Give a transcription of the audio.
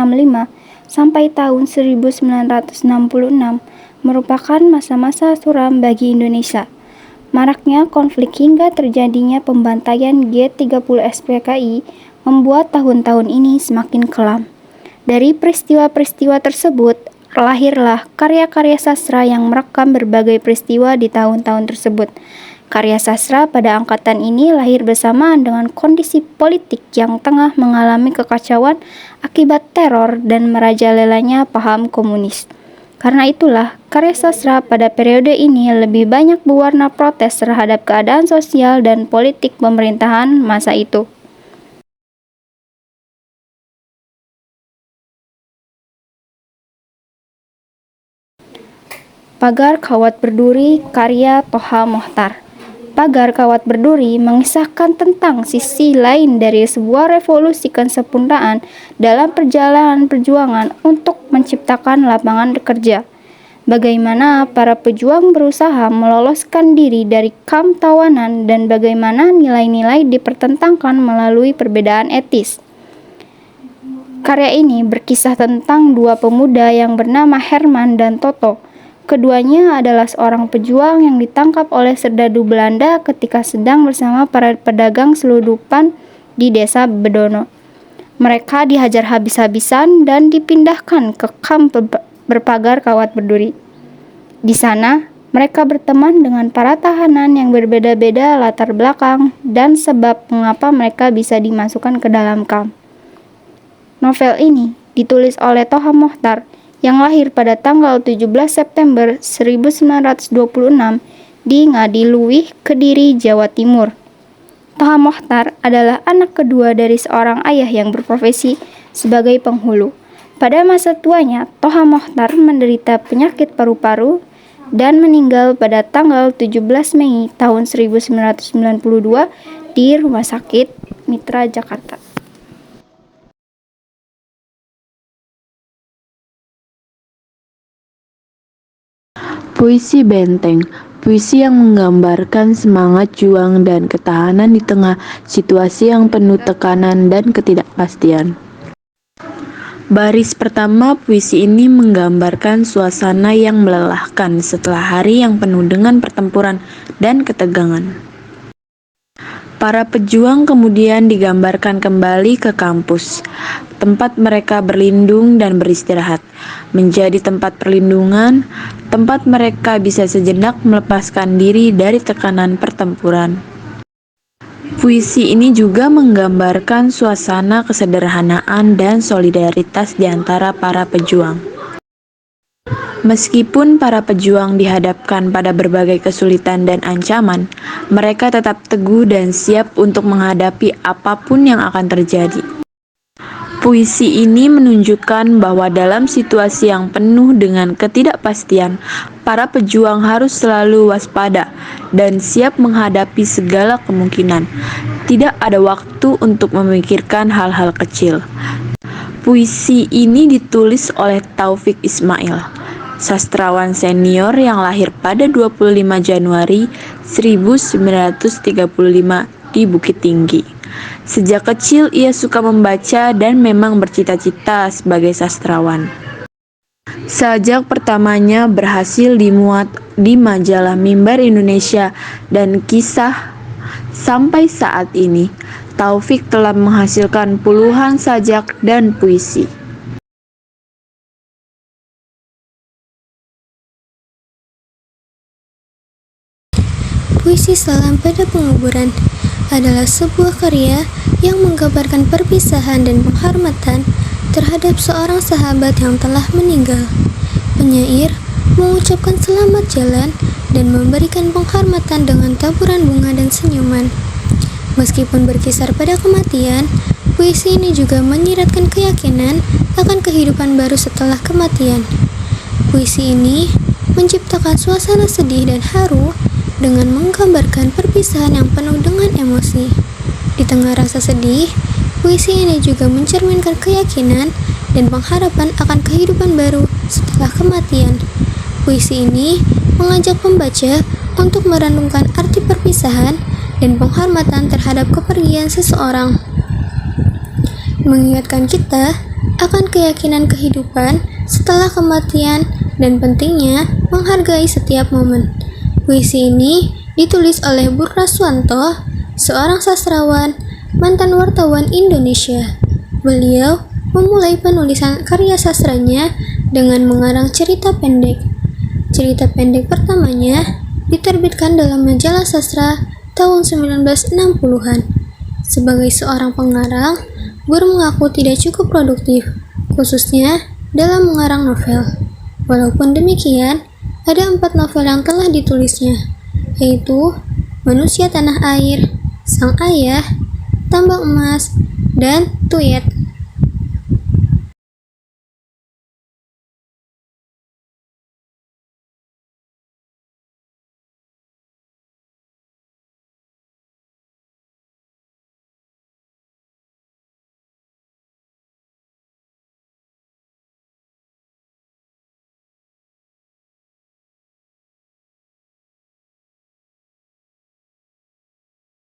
1865 sampai tahun 1966 merupakan masa-masa suram bagi Indonesia. Maraknya konflik hingga terjadinya pembantaian G30 SPKI membuat tahun-tahun ini semakin kelam. Dari peristiwa-peristiwa tersebut, lahirlah karya-karya sastra yang merekam berbagai peristiwa di tahun-tahun tersebut. Karya sastra pada angkatan ini lahir bersamaan dengan kondisi politik yang tengah mengalami kekacauan akibat teror dan merajalelanya paham komunis. Karena itulah, karya sastra pada periode ini lebih banyak berwarna protes terhadap keadaan sosial dan politik pemerintahan masa itu. Pagar Kawat Berduri karya Toha Mochtar. Pagar Kawat Berduri mengisahkan tentang sisi lain dari sebuah revolusi kesempurnaan dalam perjalanan perjuangan untuk menciptakan lapangan kerja. Bagaimana para pejuang berusaha meloloskan diri dari kamp tawanan dan bagaimana nilai-nilai dipertentangkan melalui perbedaan etis. Karya ini berkisah tentang dua pemuda yang bernama Herman dan Toto. Keduanya adalah seorang pejuang yang ditangkap oleh serdadu Belanda ketika sedang bersama para pedagang selundupan di desa Bedono. Mereka dihajar habis-habisan dan dipindahkan ke kamp berpagar kawat berduri. Di sana, mereka berteman dengan para tahanan yang berbeda-beda latar belakang dan sebab mengapa mereka bisa dimasukkan ke dalam kamp. Novel ini ditulis oleh Toha Mochtar yang lahir pada tanggal 17 September 1926 di Ngadiluih, Kediri, Jawa Timur. Toha Mochtar adalah anak kedua dari seorang ayah yang berprofesi sebagai penghulu. Pada masa tuanya, Toha Mochtar menderita penyakit paru-paru dan meninggal pada tanggal 17 Mei tahun 1992 di Rumah Sakit Mitra Jakarta. Puisi Benteng, puisi yang menggambarkan semangat juang dan ketahanan di tengah situasi yang penuh tekanan dan ketidakpastian. Baris pertama puisi ini menggambarkan suasana yang melelahkan setelah hari yang penuh dengan pertempuran dan ketegangan. Para pejuang kemudian digambarkan kembali ke kampus, tempat mereka berlindung dan beristirahat, menjadi tempat perlindungan, tempat mereka bisa sejenak melepaskan diri dari tekanan pertempuran. Puisi ini juga menggambarkan suasana kesederhanaan dan solidaritas di antara para pejuang. Meskipun para pejuang dihadapkan pada berbagai kesulitan dan ancaman, mereka tetap teguh dan siap untuk menghadapi apapun yang akan terjadi. Puisi ini menunjukkan bahwa dalam situasi yang penuh dengan ketidakpastian, para pejuang harus selalu waspada dan siap menghadapi segala kemungkinan. Tidak ada waktu untuk memikirkan hal-hal kecil. Puisi ini ditulis oleh Taufik Ismail, sastrawan senior yang lahir pada 25 Januari 1935 di Bukit Tinggi. Sejak kecil ia suka membaca dan memang bercita-cita sebagai sastrawan. Sajak pertamanya berhasil dimuat di majalah Mimbar Indonesia dan Kisah. Sampai saat ini, Taufik telah menghasilkan puluhan sajak dan puisi. Puisi Salam pada Penguburan adalah sebuah karya yang menggambarkan perpisahan dan penghormatan terhadap seorang sahabat yang telah meninggal. Penyair mengucapkan selamat jalan dan memberikan penghormatan dengan taburan bunga dan senyuman. Meskipun berkisar pada kematian, puisi ini juga menyiratkan keyakinan akan kehidupan baru setelah kematian. Puisi ini menciptakan suasana sedih dan haru dengan menggambarkan perpisahan yang penuh dengan emosi. Di tengah rasa sedih, puisi ini juga mencerminkan keyakinan dan pengharapan akan kehidupan baru setelah kematian. Puisi ini mengajak pembaca untuk merenungkan arti perpisahan dan penghormatan terhadap kepergian seseorang. Mengingatkan kita akan keyakinan kehidupan setelah kematian dan pentingnya menghargai setiap momen. Puisi ini ditulis oleh Burraswanto, seorang sastrawan, mantan wartawan Indonesia. Beliau memulai penulisan karya sastranya dengan mengarang cerita pendek. Cerita pendek pertamanya diterbitkan dalam majalah sastra tahun 1960-an. Sebagai seorang pengarang, Bur mengaku tidak cukup produktif, khususnya dalam mengarang novel. Walaupun demikian, ada 4 novel yang telah ditulisnya, yaitu Manusia Tanah Air, Sang Ayah, Tambang Emas, dan Tuyet.